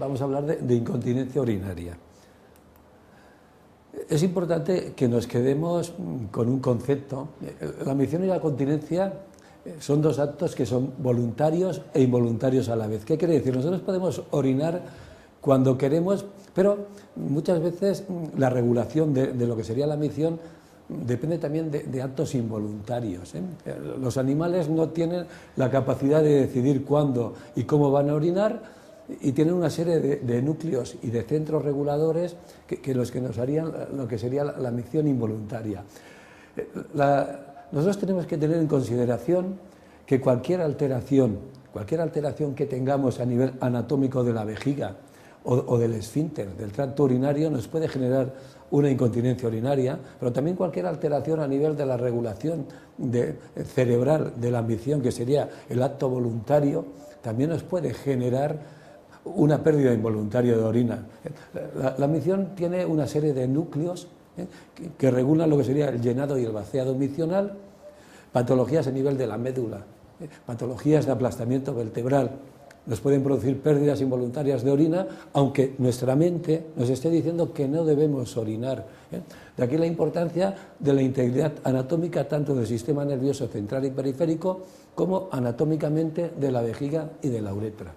vamos a hablar de incontinencia urinaria. Es importante que nos quedemos con un concepto. La micción y la continencia son dos actos que son voluntarios e involuntarios a la vez. ¿Qué quiere decir? Nosotros podemos orinar cuando queremos, pero muchas veces la regulación de lo que sería la micción depende también de actos involuntarios, ¿eh? Los animales no tienen la capacidad de decidir cuándo y cómo van a orinar, y tienen una serie de núcleos y de centros reguladores que los que nos harían lo que sería la micción involuntaria. Nosotros tenemos que tener en consideración que cualquier alteración que tengamos a nivel anatómico de la vejiga o del esfínter, del tracto urinario, nos puede generar una incontinencia urinaria, pero también cualquier alteración a nivel de la regulación cerebral de la micción, que sería el acto voluntario, también nos puede generar una pérdida involuntaria de orina. La micción tiene una serie de núcleos que regulan lo que sería el llenado y el vaciado miccional, patologías a nivel de la médula, patologías de aplastamiento vertebral. Nos pueden producir pérdidas involuntarias de orina, aunque nuestra mente nos esté diciendo que no debemos orinar. De aquí la importancia de la integridad anatómica tanto del sistema nervioso central y periférico como anatómicamente de la vejiga y de la uretra.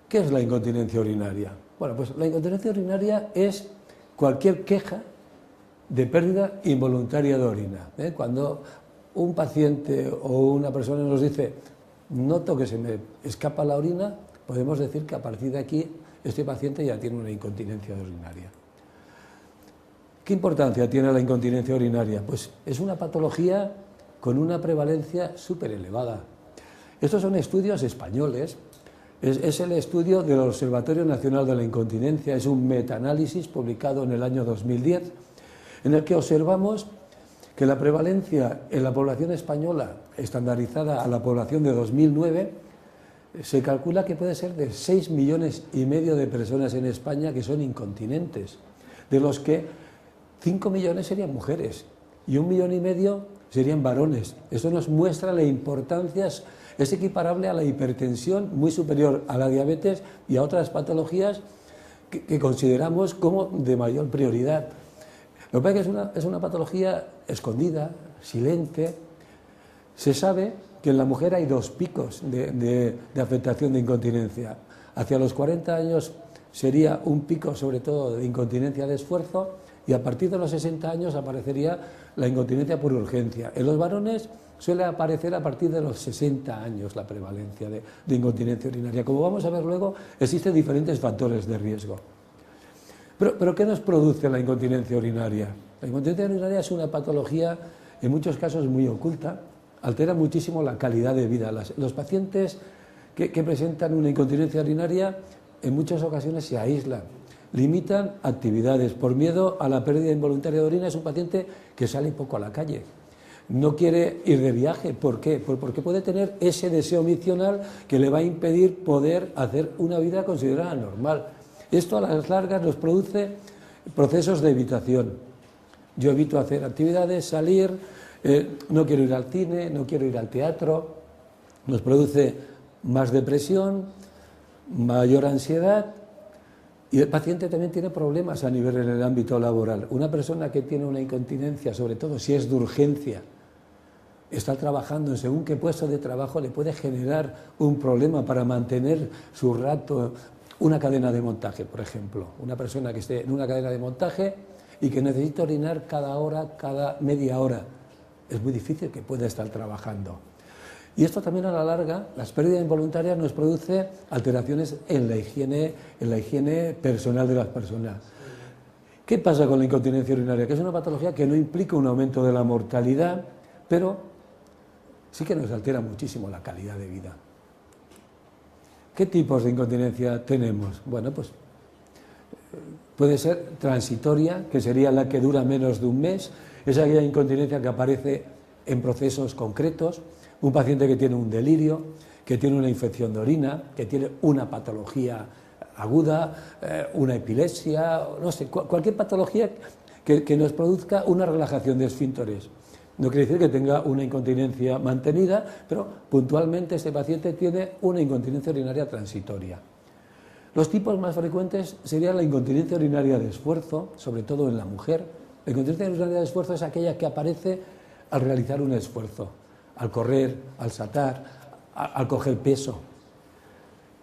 ¿Qué es la incontinencia urinaria? Bueno, pues la incontinencia urinaria es cualquier queja de pérdida involuntaria de orina. Cuando un paciente o una persona nos dice: noto que se me escapa la orina, podemos decir que a partir de aquí este paciente ya tiene una incontinencia urinaria. ¿Qué importancia tiene la incontinencia urinaria? Pues es una patología con una prevalencia súper elevada. Estos son estudios españoles. Es el estudio del Observatorio Nacional de la Incontinencia, es un metaanálisis publicado en el año 2010, en el que observamos que la prevalencia en la población española, estandarizada a la población de 2009, se calcula que puede ser de 6,5 millones de personas en España que son incontinentes, de los que 5 millones serían mujeres y 1,5 millones serían varones. Eso nos muestra la importancia. Es equiparable a la hipertensión, muy superior a la diabetes y a otras patologías que consideramos como de mayor prioridad. Lo que pasa es que es una patología escondida, silente. Se sabe que en la mujer hay dos picos de afectación de incontinencia. Hacia los 40 años sería un pico sobre todo de incontinencia de esfuerzo, y a partir de los 60 años aparecería la incontinencia por urgencia. En los varones suele aparecer a partir de los 60 años la prevalencia de incontinencia urinaria. Como vamos a ver luego, existen diferentes factores de riesgo. Pero ¿qué nos produce la incontinencia urinaria? La incontinencia urinaria es una patología en muchos casos muy oculta, altera muchísimo la calidad de vida. Los pacientes que presentan una incontinencia urinaria en muchas ocasiones se aíslan, limitan actividades por miedo a la pérdida involuntaria de orina. Es un paciente que sale poco a la calle, no quiere ir de viaje. ¿Por qué? Porque puede tener ese deseo miccional que le va a impedir poder hacer una vida considerada normal. Esto a las largas nos produce procesos de evitación. Yo evito hacer actividades, salir, no quiero ir al cine, no quiero ir al teatro. Nos produce más depresión, mayor ansiedad, y el paciente también tiene problemas a nivel en el ámbito laboral. Una persona que tiene una incontinencia, sobre todo si es de urgencia, está trabajando en según qué puesto de trabajo, le puede generar un problema para mantener su rato. Una cadena de montaje, por ejemplo. Una persona que esté en una cadena de montaje y que necesita orinar cada hora, cada media hora. Es muy difícil que pueda estar trabajando. Y esto también a la larga, las pérdidas involuntarias nos produce alteraciones en la higiene personal de las personas. ¿Qué pasa con la incontinencia urinaria? Que es una patología que no implica un aumento de la mortalidad, pero sí que nos altera muchísimo la calidad de vida. ¿Qué tipos de incontinencia tenemos? Bueno, pues puede ser transitoria, que sería la que dura menos de un mes. Es aquella incontinencia que aparece en procesos concretos. Un paciente que tiene un delirio, que tiene una infección de orina, que tiene una patología aguda, una epilepsia, no sé, cualquier patología que nos produzca una relajación de esfínteres. No quiere decir que tenga una incontinencia mantenida, pero puntualmente este paciente tiene una incontinencia urinaria transitoria. Los tipos más frecuentes serían la incontinencia urinaria de esfuerzo, sobre todo en la mujer. La incontinencia urinaria de esfuerzo es aquella que aparece al realizar un esfuerzo, al correr, al saltar, al coger peso.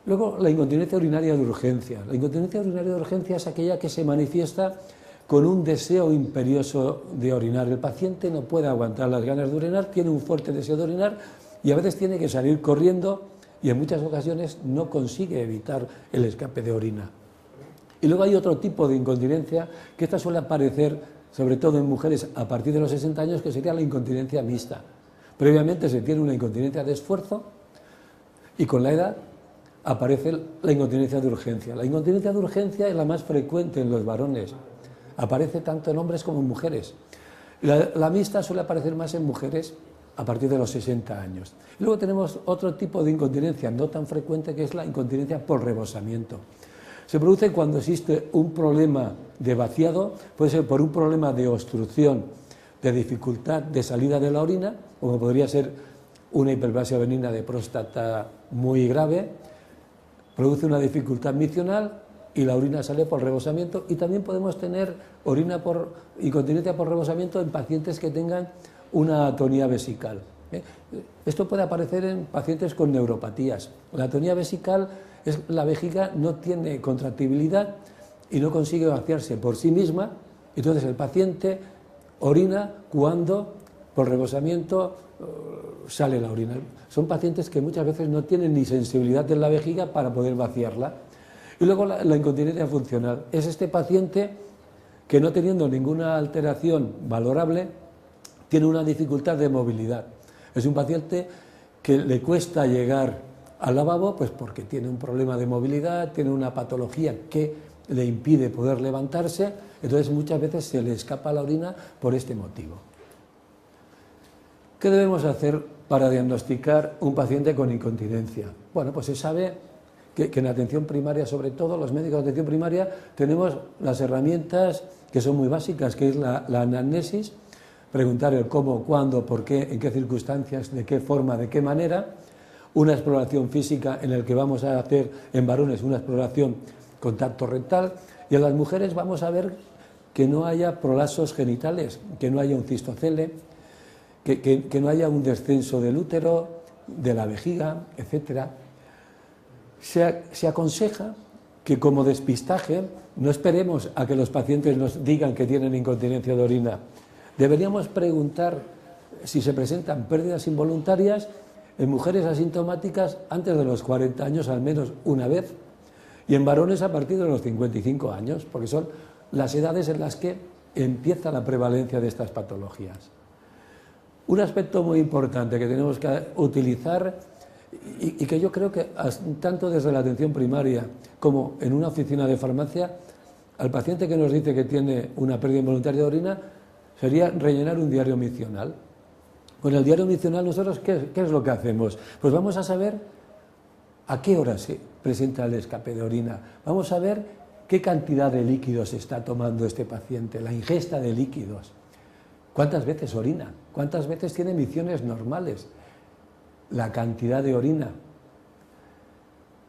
Luego, la incontinencia urinaria de urgencia. La incontinencia urinaria de urgencia es aquella que se manifiesta con un deseo imperioso de orinar. El paciente no puede aguantar las ganas de orinar, tiene un fuerte deseo de orinar y a veces tiene que salir corriendo y en muchas ocasiones no consigue evitar el escape de orina. Y luego hay otro tipo de incontinencia que esta suele aparecer sobre todo en mujeres a partir de los 60 años, que sería la incontinencia mixta. Previamente se tiene una incontinencia de esfuerzo y con la edad aparece la incontinencia de urgencia. La incontinencia de urgencia es la más frecuente en los varones. Aparece tanto en hombres como en mujeres. La mixta suele aparecer más en mujeres a partir de los 60 años. Y luego tenemos otro tipo de incontinencia no tan frecuente, que es la incontinencia por rebosamiento. Se produce cuando existe un problema de vaciado, puede ser por un problema de obstrucción, de dificultad de salida de la orina, como podría ser una hiperplasia benigna de próstata muy grave, produce una dificultad miccional y la orina sale por rebosamiento, y también podemos tener incontinencia por rebosamiento en pacientes que tengan una atonía vesical. Esto puede aparecer en pacientes con neuropatías. La atonía vesical es la vejiga no tiene contractibilidad y no consigue vaciarse por sí misma, entonces el paciente orina cuando por rebosamiento sale la orina. Son pacientes que muchas veces no tienen ni sensibilidad en la vejiga para poder vaciarla. Y luego la incontinencia funcional es este paciente que, no teniendo ninguna alteración valorable, tiene una dificultad de movilidad. Es un paciente que le cuesta llegar al lavabo, pues porque tiene un problema de movilidad, tiene una patología que le impide poder levantarse, entonces muchas veces se le escapa la orina por este motivo. ¿Qué debemos hacer para diagnosticar un paciente con incontinencia? Bueno, pues se sabe que en atención primaria, sobre todo los médicos de atención primaria, tenemos las herramientas que son muy básicas, que es la anamnesis, preguntar el cómo, cuándo, por qué, en qué circunstancias, de qué forma, de qué manera, una exploración física en la que vamos a hacer en varones una exploración con tacto rectal, y en las mujeres vamos a ver que no haya prolapsos genitales, que no haya un cistocele, que no haya un descenso del útero, de la vejiga, etc. Se aconseja que, como despistaje, no esperemos a que los pacientes nos digan que tienen incontinencia de orina. Deberíamos preguntar si se presentan pérdidas involuntarias en mujeres asintomáticas antes de los 40 años, al menos una vez, y en varones a partir de los 55 años, porque son las edades en las que empieza la prevalencia de estas patologías. Un aspecto muy importante que tenemos que utilizar y que yo creo que tanto desde la atención primaria como en una oficina de farmacia, al paciente que nos dice que tiene una pérdida involuntaria de orina, sería rellenar un diario miccional. Con el diario miccional nosotros, ¿qué es lo que hacemos? Pues vamos a saber a qué hora se presenta el escape de orina, vamos a ver qué cantidad de líquidos está tomando este paciente, la ingesta de líquidos, cuántas veces orina, cuántas veces tiene emisiones normales, la cantidad de orina,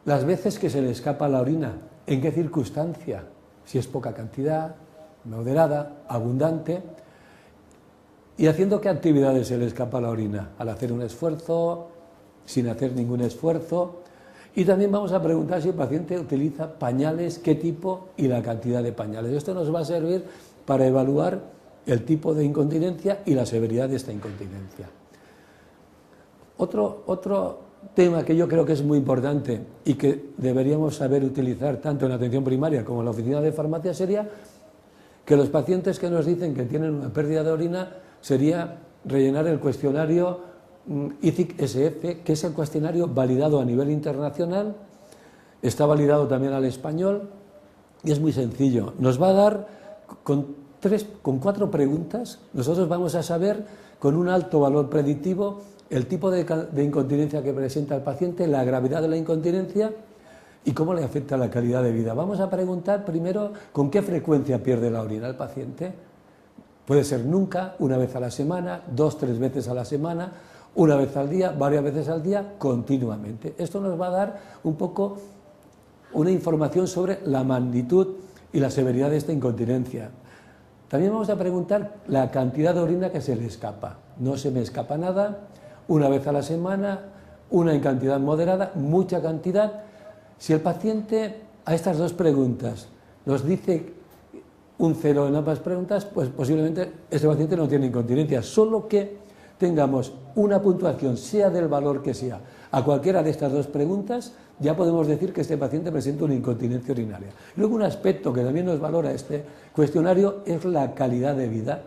las veces que se le escapa la orina, en qué circunstancia, si es poca cantidad, moderada, abundante, y haciendo qué actividades se le escapa la orina, al hacer un esfuerzo, sin hacer ningún esfuerzo. Y también vamos a preguntar si el paciente utiliza pañales, qué tipo y la cantidad de pañales. Esto nos va a servir para evaluar el tipo de incontinencia y la severidad de esta incontinencia. Otro tema que yo creo que es muy importante y que deberíamos saber utilizar tanto en la atención primaria como en la oficina de farmacia sería que los pacientes que nos dicen que tienen una pérdida de orina sería rellenar el cuestionario ICIC-SF, que es el cuestionario validado a nivel internacional, está validado también al español y es muy sencillo. Nos va a dar con 4 preguntas, nosotros vamos a saber con un alto valor predictivo el tipo de incontinencia que presenta el paciente, la gravedad de la incontinencia y cómo le afecta la calidad de vida. Vamos a preguntar primero con qué frecuencia pierde la orina el paciente. Puede ser nunca, una vez a la semana, 2, 3 veces a la semana, una vez al día, varias veces al día, continuamente. Esto nos va a dar un poco una información sobre la magnitud y la severidad de esta incontinencia. También vamos a preguntar la cantidad de orina que se le escapa. No se me escapa nada, una vez a la semana, una en cantidad moderada, mucha cantidad. Si el paciente a estas dos preguntas nos dice un 0 en ambas preguntas, pues posiblemente este paciente no tiene incontinencia, solo que tengamos una puntuación, sea del valor que sea, a cualquiera de estas dos preguntas, ya podemos decir que este paciente presenta una incontinencia urinaria. Luego, un aspecto que también nos valora este cuestionario es la calidad de vida.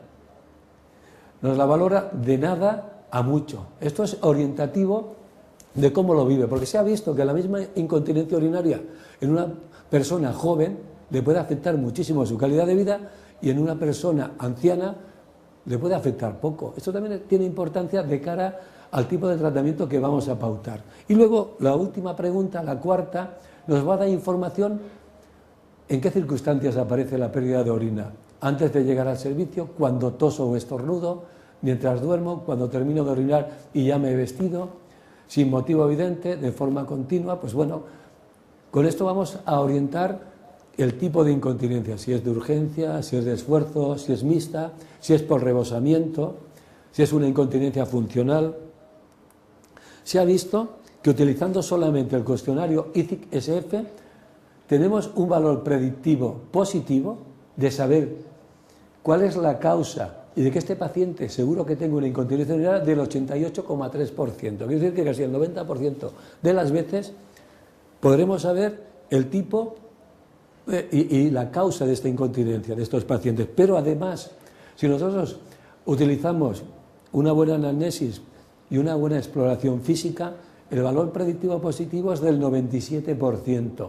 Nos la valora de nada a mucho. Esto es orientativo de cómo lo vive, porque se ha visto que la misma incontinencia urinaria en una persona joven le puede afectar muchísimo su calidad de vida y en una persona anciana le puede afectar poco. Esto también tiene importancia de cara al tipo de tratamiento que vamos a pautar. Y luego, la última pregunta, la cuarta, nos va a dar información en qué circunstancias aparece la pérdida de orina. Antes de llegar al servicio, cuando toso o estornudo, mientras duermo, cuando termino de orinar y ya me he vestido, sin motivo evidente, de forma continua. Pues bueno, con esto vamos a orientar el tipo de incontinencia, si es de urgencia, si es de esfuerzo, si es mixta, si es por rebosamiento, si es una incontinencia funcional. Se ha visto que utilizando solamente el cuestionario ICIC-SF tenemos un valor predictivo positivo de saber cuál es la causa y de que este paciente seguro que tenga una incontinencia urinaria del 88,3%. Quiere decir que casi el 90% de las veces podremos saber el tipo y la causa de esta incontinencia de estos pacientes. Pero además, si nosotros utilizamos una buena anamnesis y una buena exploración física, el valor predictivo positivo es del 97%.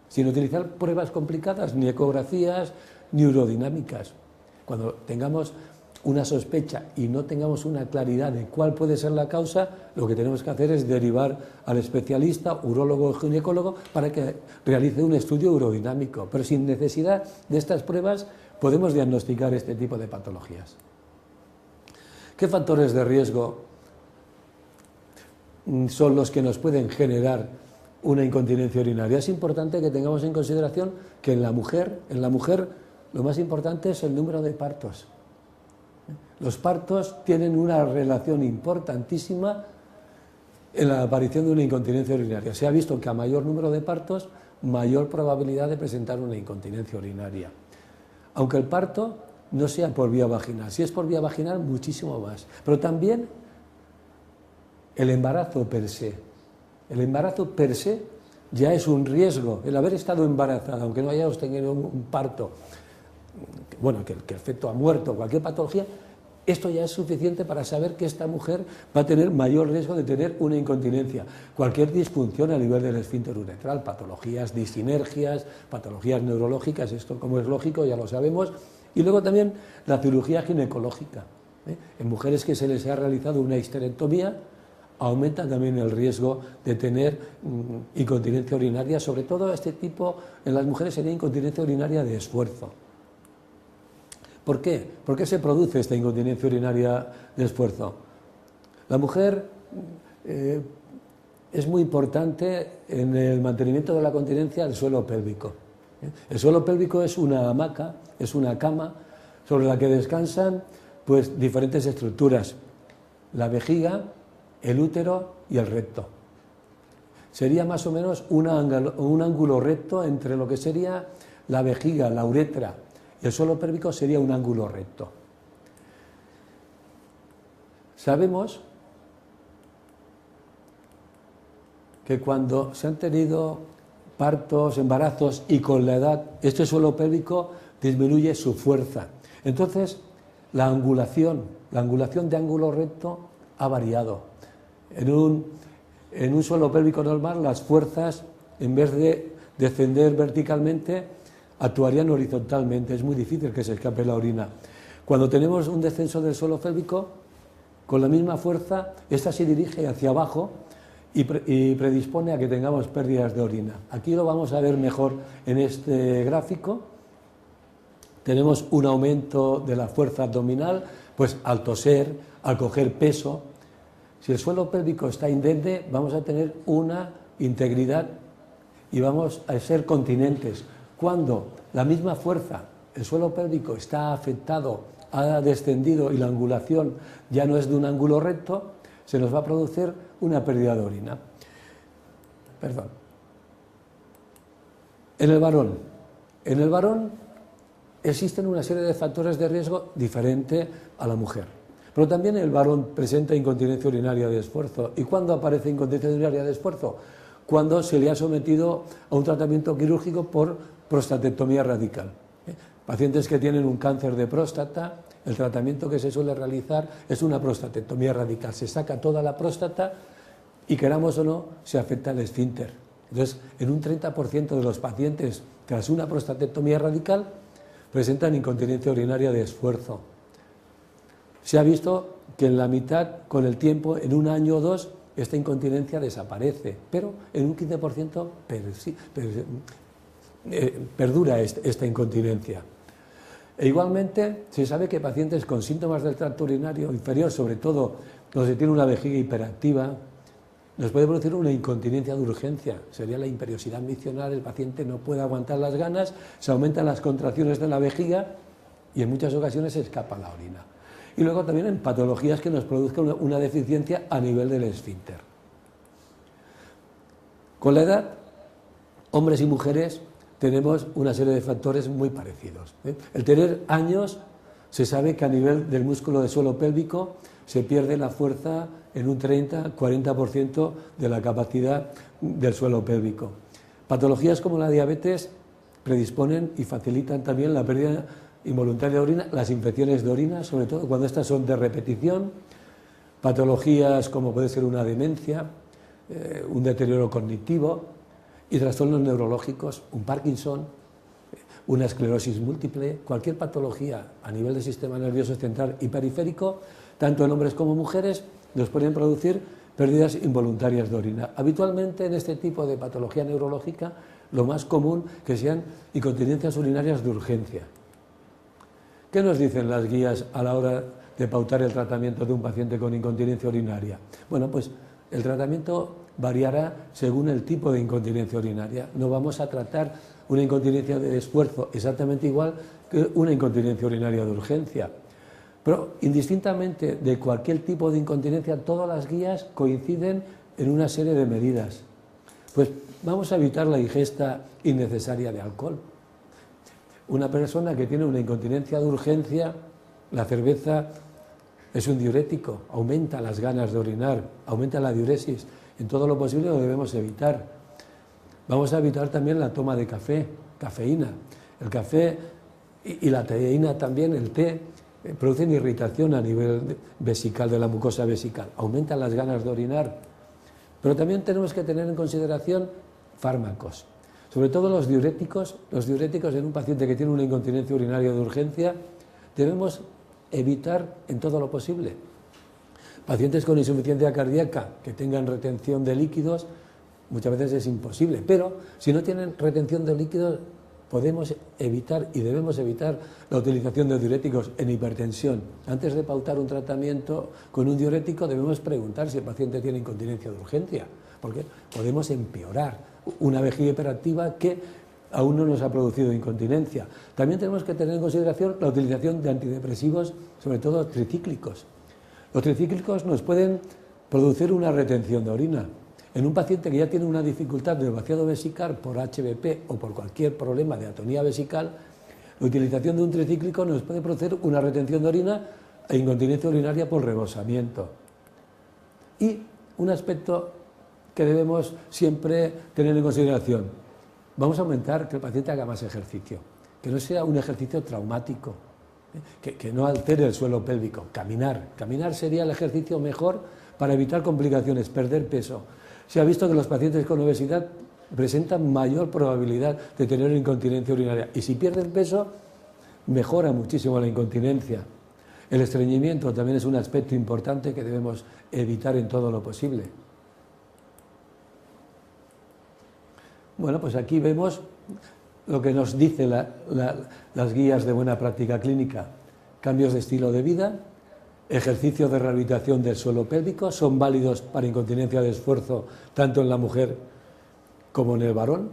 Sin utilizar pruebas complicadas, ni ecografías, ni urodinámicas. Cuando tengamos una sospecha y no tengamos una claridad de cuál puede ser la causa, lo que tenemos que hacer es derivar al especialista, urólogo o ginecólogo, para que realice un estudio urodinámico. Pero sin necesidad de estas pruebas podemos diagnosticar este tipo de patologías. ¿Qué factores de riesgo son los que nos pueden generar una incontinencia urinaria? Es importante que tengamos en consideración que en la mujer lo más importante es el número de partos. Los partos tienen una relación importantísima en la aparición de una incontinencia urinaria. Se ha visto que a mayor número de partos, mayor probabilidad de presentar una incontinencia urinaria. Aunque el parto no sea por vía vaginal. Si es por vía vaginal, muchísimo más. Pero también el embarazo per se. El embarazo per se ya es un riesgo. El haber estado embarazada, aunque no hayamos tenido un parto, bueno, que el feto ha muerto, cualquier patología, esto ya es suficiente para saber que esta mujer va a tener mayor riesgo de tener una incontinencia. Cualquier disfunción a nivel del esfínter uretral, patologías disinergias, patologías neurológicas, esto como es lógico ya lo sabemos. Y luego también la cirugía ginecológica. En mujeres que se les ha realizado una histerectomía, aumenta también el riesgo de tener incontinencia urinaria, sobre todo este tipo, en las mujeres sería incontinencia urinaria de esfuerzo. ¿Por qué? ¿Por qué se produce esta incontinencia urinaria de esfuerzo? La mujer es muy importante en el mantenimiento de la continencia del suelo pélvico. El suelo pélvico es una hamaca, es una cama sobre la que descansan pues diferentes estructuras, la vejiga, el útero y el recto. Sería más o menos un ángulo recto entre lo que sería la vejiga, la uretra y el suelo pélvico, sería un ángulo recto. Sabemos que cuando se han tenido partos, embarazos y con la edad, este suelo pélvico disminuye su fuerza. Entonces, la angulación de ángulo recto ha variado. En un suelo pélvico normal, las fuerzas, en vez de descender verticalmente, actuarían horizontalmente. Es muy difícil que se escape la orina. Cuando tenemos un descenso del suelo pélvico, con la misma fuerza, esta se dirige hacia abajo y predispone a que tengamos pérdidas de orina. Aquí lo vamos a ver mejor en este gráfico. tenemos un aumento de la fuerza abdominal, pues al toser, al coger peso. Si el suelo pélvico está indemne, vamos a tener una integridad y vamos a ser continentes. Cuando la misma fuerza, el suelo pélvico está afectado, ha descendido y la angulación ya no es de un ángulo recto, se nos va a producir una pérdida de orina. Perdón. En el varón existen una serie de factores de riesgo diferente a la mujer. Pero también el varón presenta incontinencia urinaria de esfuerzo. ¿Y cuándo aparece incontinencia urinaria de esfuerzo? Cuando se le ha sometido a un tratamiento quirúrgico por prostatectomía radical. Pacientes que tienen un cáncer de próstata, el tratamiento que se suele realizar es una prostatectomía radical. Se saca toda la próstata y, queramos o no, se afecta el esfínter. Entonces, en un 30% de los pacientes tras una prostatectomía radical presentan incontinencia urinaria de esfuerzo. Se ha visto que en la mitad, con el tiempo, en un año o dos, esta incontinencia desaparece, pero en un 15% perdura esta incontinencia. E igualmente se sabe que pacientes con síntomas del tracto urinario inferior, sobre todo los que tienen una vejiga hiperactiva, nos puede producir una incontinencia de urgencia. Sería la imperiosidad miccional, el paciente no puede aguantar las ganas, se aumentan las contracciones de la vejiga y en muchas ocasiones se escapa la orina. Y luego también en patologías que nos produzcan una deficiencia a nivel del esfínter. Con la edad, hombres y mujeres tenemos una serie de factores muy parecidos. El tener años, se sabe que a nivel del músculo del suelo pélvico se pierde la fuerza en un 30-40% de la capacidad del suelo pélvico. Patologías como la diabetes predisponen y facilitan también la pérdida involuntaria de orina, las infecciones de orina, sobre todo cuando estas son de repetición, patologías como puede ser una demencia, un deterioro cognitivo y trastornos neurológicos, un Parkinson, una esclerosis múltiple, cualquier patología a nivel del sistema nervioso central y periférico, tanto en hombres como mujeres, nos pueden producir pérdidas involuntarias de orina. Habitualmente en este tipo de patología neurológica, lo más común que sean incontinencias urinarias de urgencia. ¿Qué nos dicen las guías a la hora de pautar el tratamiento de un paciente con incontinencia urinaria? Bueno, pues el tratamiento variará según el tipo de incontinencia urinaria. No vamos a tratar una incontinencia de esfuerzo exactamente igual que una incontinencia urinaria de urgencia. Pero indistintamente de cualquier tipo de incontinencia, todas las guías coinciden en una serie de medidas. Pues vamos a evitar la ingesta innecesaria de alcohol. Una persona que tiene una incontinencia de urgencia, la cerveza es un diurético, aumenta las ganas de orinar, aumenta la diuresis. En todo lo posible lo debemos evitar. Vamos a evitar también la toma de café, cafeína. El café y la teína también, el té, producen irritación a nivel vesical, de la mucosa vesical, aumentan las ganas de orinar. Pero también tenemos que tener en consideración fármacos, sobre todo los diuréticos en un paciente que tiene una incontinencia urinaria de urgencia, debemos evitar en todo lo posible. Pacientes con insuficiencia cardíaca que tengan retención de líquidos, muchas veces es imposible, pero si no tienen retención de líquidos, podemos evitar y debemos evitar la utilización de diuréticos en hipertensión. Antes de pautar un tratamiento con un diurético debemos preguntar si el paciente tiene incontinencia de urgencia, porque podemos empeorar una vejiga hiperactiva que aún no nos ha producido incontinencia. También tenemos que tener en consideración la utilización de antidepresivos, sobre todo tricíclicos. Los tricíclicos nos pueden producir una retención de orina. En un paciente que ya tiene una dificultad del vaciado vesical por HBP o por cualquier problema de atonía vesical, la utilización de un tricíclico nos puede producir una retención de orina e incontinencia urinaria por rebosamiento. Y un aspecto que debemos siempre tener en consideración: vamos a aumentar que el paciente haga más ejercicio, que no sea un ejercicio traumático, que no altere el suelo pélvico. Caminar sería el ejercicio mejor para evitar complicaciones, perder peso. Se ha visto que los pacientes con obesidad presentan mayor probabilidad de tener incontinencia urinaria y si pierden peso mejora muchísimo la incontinencia. El estreñimiento también es un aspecto importante que debemos evitar en todo lo posible. Bueno, pues aquí vemos lo que nos dice las guías de buena práctica clínica. Cambios de estilo de vida, ejercicios de rehabilitación del suelo pélvico, son válidos para incontinencia de esfuerzo tanto en la mujer como en el varón,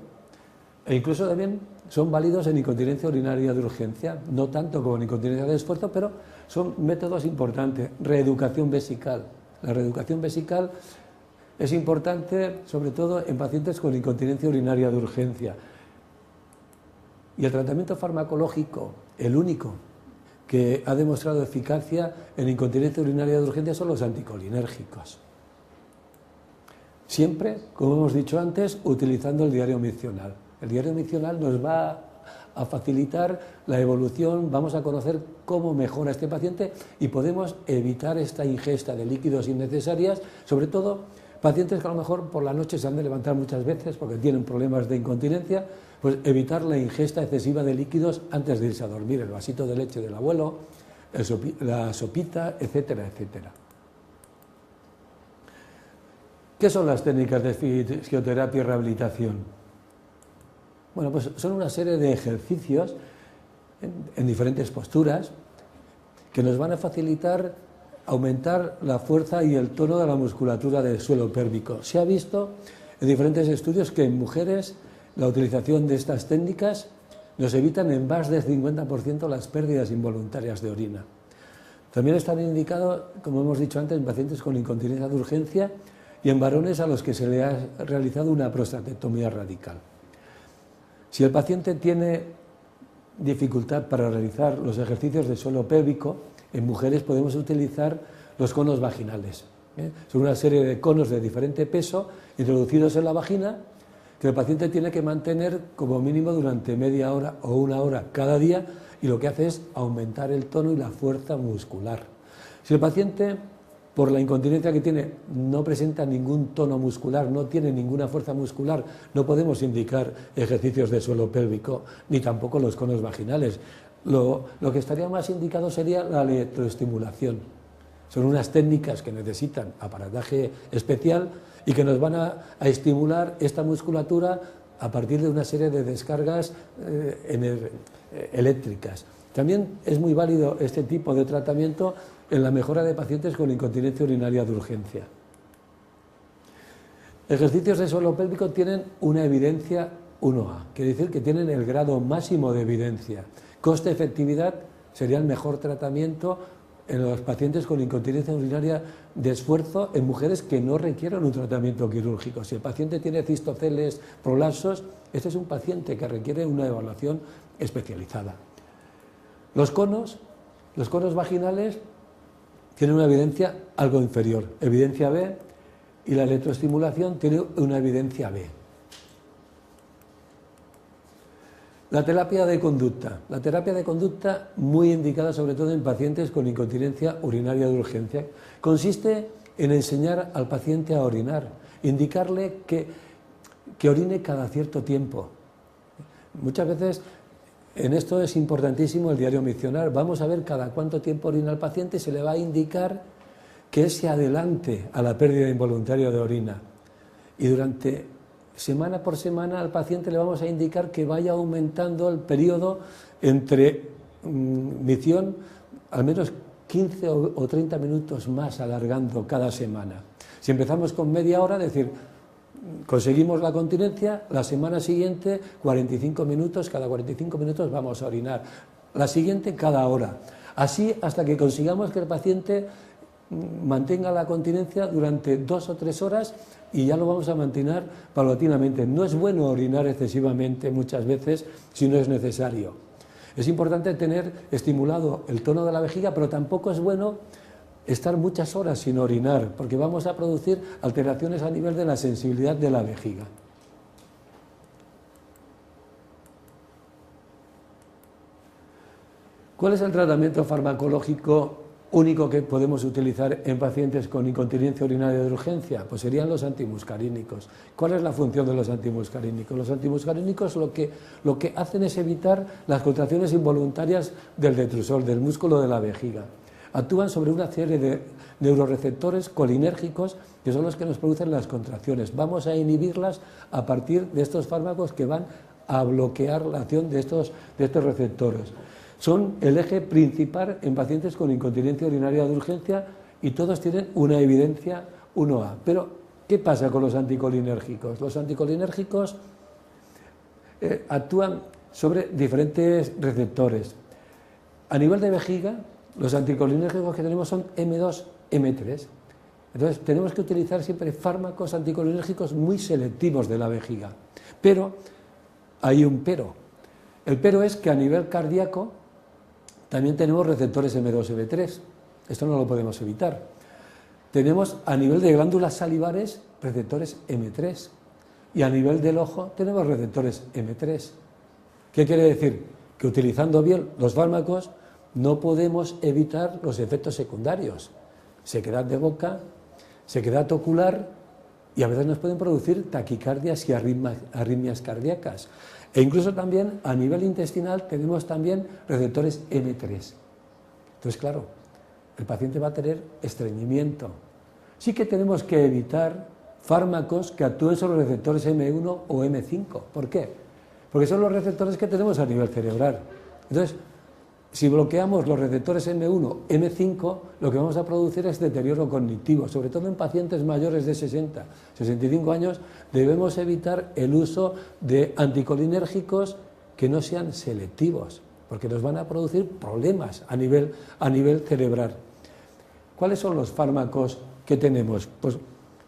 e incluso también son válidos en incontinencia urinaria de urgencia, no tanto como en incontinencia de esfuerzo, pero son métodos importantes. Reeducación vesical. La reeducación vesical es importante sobre todo en pacientes con incontinencia urinaria de urgencia. Y el tratamiento farmacológico, el único que ha demostrado eficacia en incontinencia urinaria de urgencia, son los anticolinérgicos. Siempre, como hemos dicho antes, utilizando el diario miccional. El diario miccional nos va a facilitar la evolución, vamos a conocer cómo mejora este paciente y podemos evitar esta ingesta de líquidos innecesarias, sobre todo pacientes que a lo mejor por la noche se han de levantar muchas veces porque tienen problemas de incontinencia, pues evitar la ingesta excesiva de líquidos antes de irse a dormir, el vasito de leche del abuelo, la sopita, etcétera, etcétera. ¿Qué son las técnicas de fisioterapia y rehabilitación? Bueno, pues son una serie de ejercicios en diferentes posturas que nos van a facilitar aumentar la fuerza y el tono de la musculatura del suelo pélvico. Se ha visto en diferentes estudios que en mujeres la utilización de estas técnicas nos evitan en más del 50% las pérdidas involuntarias de orina. También están indicados, como hemos dicho antes, en pacientes con incontinencia de urgencia y en varones a los que se le ha realizado una prostatectomía radical. Si el paciente tiene dificultad para realizar los ejercicios de suelo pélvico, en mujeres podemos utilizar los conos vaginales. Son una serie de conos de diferente peso introducidos en la vagina que el paciente tiene que mantener como mínimo durante media hora o una hora cada día, y lo que hace es aumentar el tono y la fuerza muscular. Si el paciente, por la incontinencia que tiene, no presenta ningún tono muscular, no tiene ninguna fuerza muscular, no podemos indicar ejercicios de suelo pélvico, ni tampoco los conos vaginales. Lo que estaría más indicado sería la electroestimulación. Son unas técnicas que necesitan aparataje especial y que nos van a estimular esta musculatura a partir de una serie de descargas eléctricas. También es muy válido este tipo de tratamiento en la mejora de pacientes con incontinencia urinaria de urgencia. Ejercicios de suelo pélvico tienen una evidencia 1A, quiere decir que tienen el grado máximo de evidencia. Coste-efectividad sería el mejor tratamiento en los pacientes con incontinencia urinaria de esfuerzo en mujeres que no requieran un tratamiento quirúrgico. Si el paciente tiene cistoceles, prolapsos, este es un paciente que requiere una evaluación especializada. Los conos vaginales tienen una evidencia algo inferior, evidencia B, y la electroestimulación tiene una evidencia B. La terapia de conducta. La terapia de conducta, muy indicada sobre todo en pacientes con incontinencia urinaria de urgencia, consiste en enseñar al paciente a orinar, indicarle que orine cada cierto tiempo. Muchas veces en esto es importantísimo el diario miccional. Vamos a ver cada cuánto tiempo orina el paciente y se le va a indicar que se adelante a la pérdida involuntaria de orina. Y durante semana por semana al paciente le vamos a indicar que vaya aumentando el periodo entre micción, al menos 15 o 30 minutos más, alargando cada semana. Si empezamos con media hora, es decir, conseguimos la continencia, la semana siguiente 45 minutos, cada 45 minutos vamos a orinar, la siguiente cada hora. Así hasta que consigamos que el paciente mantenga la continencia durante 2 o 3 horas y ya lo vamos a mantener paulatinamente. No es bueno orinar excesivamente muchas veces si no es necesario. Es importante tener estimulado el tono de la vejiga, pero tampoco es bueno estar muchas horas sin orinar, porque vamos a producir alteraciones a nivel de la sensibilidad de la vejiga. ¿Cuál es el tratamiento farmacológico único que podemos utilizar en pacientes con incontinencia urinaria de urgencia? Pues serían los antimuscarínicos. ¿Cuál es la función de los antimuscarínicos? Los antimuscarínicos lo que hacen es evitar las contracciones involuntarias del detrusor, del músculo de la vejiga. Actúan sobre una serie de neuroreceptores colinérgicos que son los que nos producen las contracciones. Vamos a inhibirlas a partir de estos fármacos que van a bloquear la acción de estos receptores. Son el eje principal en pacientes con incontinencia urinaria de urgencia y todos tienen una evidencia 1A. Pero, ¿qué pasa con los anticolinérgicos? Los anticolinérgicos actúan sobre diferentes receptores. A nivel de vejiga, los anticolinérgicos que tenemos son M2, M3. Entonces, tenemos que utilizar siempre fármacos anticolinérgicos muy selectivos de la vejiga. Pero hay un pero. El pero es que a nivel cardíaco también tenemos receptores M2, M3. Esto no lo podemos evitar. Tenemos a nivel de glándulas salivares receptores M3 y a nivel del ojo tenemos receptores M3. ¿Qué quiere decir? Que utilizando bien los fármacos no podemos evitar los efectos secundarios. Sequedad de boca, sequedad ocular y a veces nos pueden producir taquicardias y arritmias cardíacas. E incluso también a nivel intestinal tenemos también receptores M3. Entonces, claro, el paciente va a tener estreñimiento. Sí que tenemos que evitar fármacos que actúen sobre los receptores M1 o M5. ¿Por qué? Porque son los receptores que tenemos a nivel cerebral. Entonces, si bloqueamos los receptores M1, M5, lo que vamos a producir es deterioro cognitivo, sobre todo en pacientes mayores de 60, 65 años, debemos evitar el uso de anticolinérgicos que no sean selectivos, porque nos van a producir problemas a nivel cerebral. ¿Cuáles son los fármacos que tenemos? Pues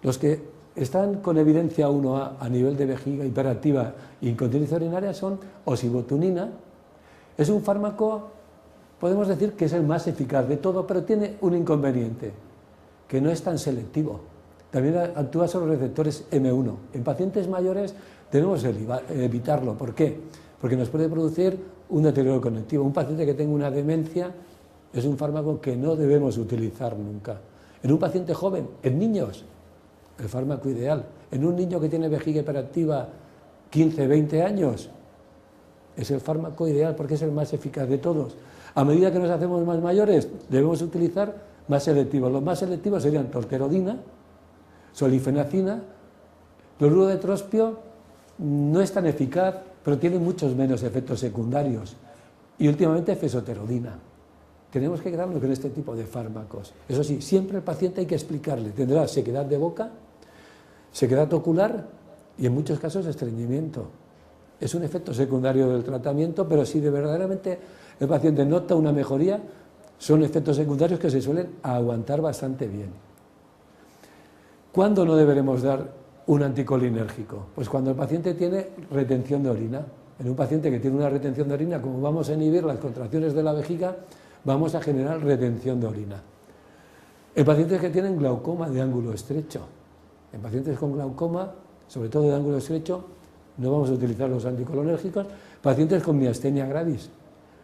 los que están con evidencia 1A a nivel de vejiga hiperactiva e incontinencia urinaria son oxibutunina. Es un fármaco, podemos decir que es el más eficaz de todo, pero tiene un inconveniente, que no es tan selectivo. También actúa sobre los receptores M1. En pacientes mayores debemos evitarlo. ¿Por qué? Porque nos puede producir un deterioro cognitivo. Un paciente que tenga una demencia es un fármaco que no debemos utilizar nunca. En un paciente joven, en niños, el fármaco ideal. En un niño que tiene vejiga hiperactiva 15, 20 años, es el fármaco ideal porque es el más eficaz de todos. A medida que nos hacemos más mayores, debemos utilizar más selectivos. Los más selectivos serían torterodina, solifenacina. Cloruro de trospio no es tan eficaz, pero tiene muchos menos efectos secundarios. Y últimamente fesoterodina. Tenemos que quedarnos con este tipo de fármacos. Eso sí, siempre al paciente hay que explicarle. Tendrá sequedad de boca, sequedad ocular y en muchos casos estreñimiento. Es un efecto secundario del tratamiento, pero si de verdaderamente el paciente nota una mejoría, son efectos secundarios que se suelen aguantar bastante bien. ¿Cuándo no deberemos dar un anticolinérgico? Pues cuando el paciente tiene retención de orina. En un paciente que tiene una retención de orina, como vamos a inhibir las contracciones de la vejiga, vamos a generar retención de orina. En pacientes que tienen glaucoma de ángulo estrecho, en pacientes con glaucoma, sobre todo de ángulo estrecho, no vamos a utilizar los anticolinérgicos. Pacientes con miastenia gravis,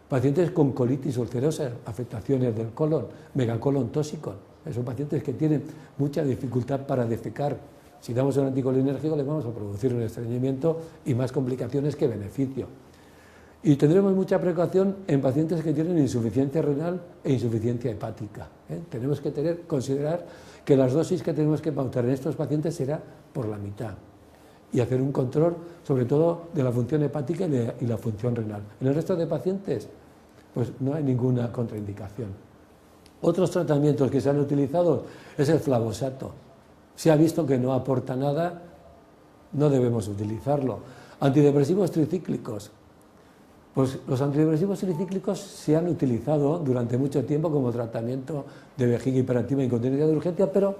pacientes con colitis ulcerosa, afectaciones del colon, megacolon tóxico. Son pacientes que tienen mucha dificultad para defecar. Si damos un anticolinérgico les vamos a producir un estreñimiento y más complicaciones que beneficio. Y tendremos mucha precaución en pacientes que tienen insuficiencia renal e insuficiencia hepática. Tenemos que considerar que las dosis que tenemos que pautar en estos pacientes será por la mitad y hacer un control sobre todo de la función hepática y la función renal. En el resto de pacientes pues no hay ninguna contraindicación. Otros tratamientos que se han utilizado es el flavosato. Se ha visto que no aporta nada, no debemos utilizarlo. Antidepresivos tricíclicos. Pues los antidepresivos tricíclicos se han utilizado durante mucho tiempo como tratamiento de vejiga hiperactiva e incontinencia de urgencia, pero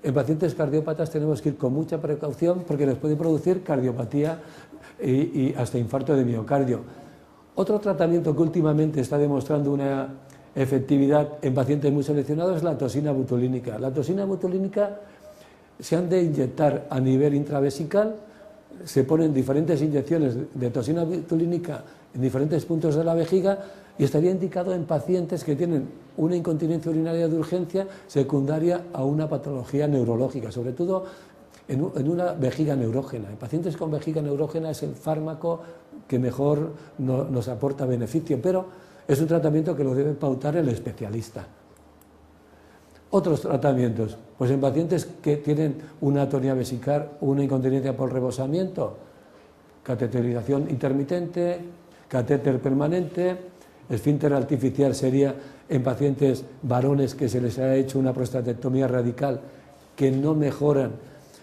en pacientes cardiópatas tenemos que ir con mucha precaución porque les puede producir cardiopatía y hasta infarto de miocardio. Otro tratamiento que últimamente está demostrando una efectividad en pacientes muy seleccionados es la toxina butulínica. La toxina butulínica se han de inyectar a nivel intravesical. Se ponen diferentes inyecciones de toxina butulínica en diferentes puntos de la vejiga y estaría indicado en pacientes que tienen una incontinencia urinaria de urgencia secundaria a una patología neurológica, sobre todo en una vejiga neurógena. En pacientes con vejiga neurógena es el fármaco que mejor nos aporta beneficio, pero es un tratamiento que lo debe pautar el especialista. Otros tratamientos, pues en pacientes que tienen una atonía vesical o una incontinencia por rebosamiento, cateterización intermitente, catéter permanente. Esfínter artificial sería en pacientes varones que se les ha hecho una prostatectomía radical, que no mejoran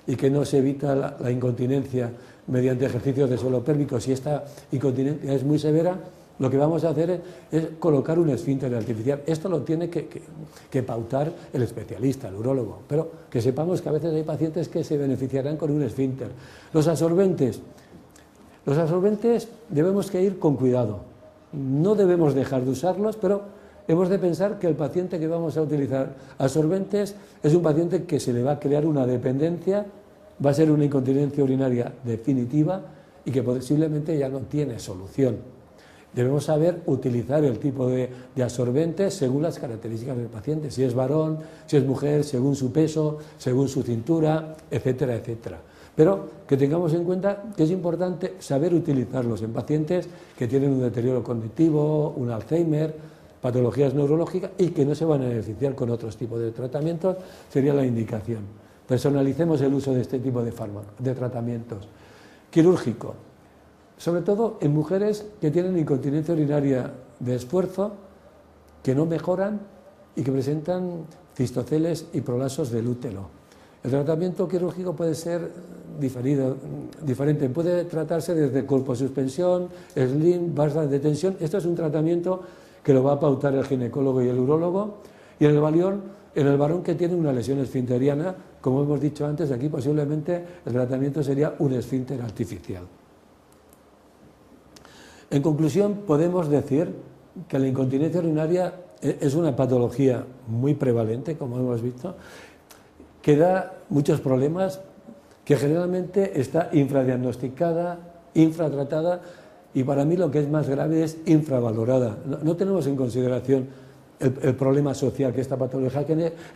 y que no se evita la incontinencia mediante ejercicios de suelo pélvico. Si esta incontinencia es muy severa, lo que vamos a hacer es colocar un esfínter artificial. Esto lo tiene que pautar el especialista, el urólogo, pero que sepamos que a veces hay pacientes que se beneficiarán con un esfínter. Los absorbentes debemos que ir con cuidado. No debemos dejar de usarlos, pero hemos de pensar que el paciente que vamos a utilizar absorbentes es un paciente que se le va a crear una dependencia, va a ser una incontinencia urinaria definitiva y que posiblemente ya no tiene solución. Debemos saber utilizar el tipo de absorbentes según las características del paciente, si es varón, si es mujer, según su peso, según su cintura, etcétera, etcétera. Pero que tengamos en cuenta que es importante saber utilizarlos en pacientes que tienen un deterioro cognitivo, un Alzheimer, patologías neurológicas y que no se van a beneficiar con otros tipos de tratamientos, sería la indicación. Personalicemos el uso de este tipo de tratamientos. Quirúrgico, sobre todo en mujeres que tienen incontinencia urinaria de esfuerzo, que no mejoran y que presentan cistoceles y prolapsos del útero. El tratamiento quirúrgico puede ser diferente, puede tratarse desde colposuspensión, sling, barras de tensión. Esto es un tratamiento que lo va a pautar el ginecólogo y el urólogo. Y en el varón que tiene una lesión esfinteriana, como hemos dicho antes, aquí posiblemente el tratamiento sería un esfínter artificial. En conclusión, podemos decir que la incontinencia urinaria es una patología muy prevalente, como hemos visto, que da muchos problemas, que generalmente está infradiagnosticada, infratratada y para mí lo que es más grave es infravalorada. No tenemos en consideración el problema social que esta patología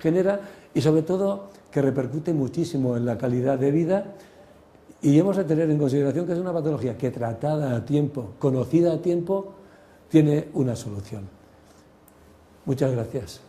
genera y sobre todo que repercute muchísimo en la calidad de vida. Y hemos de tener en consideración que es una patología que tratada a tiempo, conocida a tiempo, tiene una solución. Muchas gracias.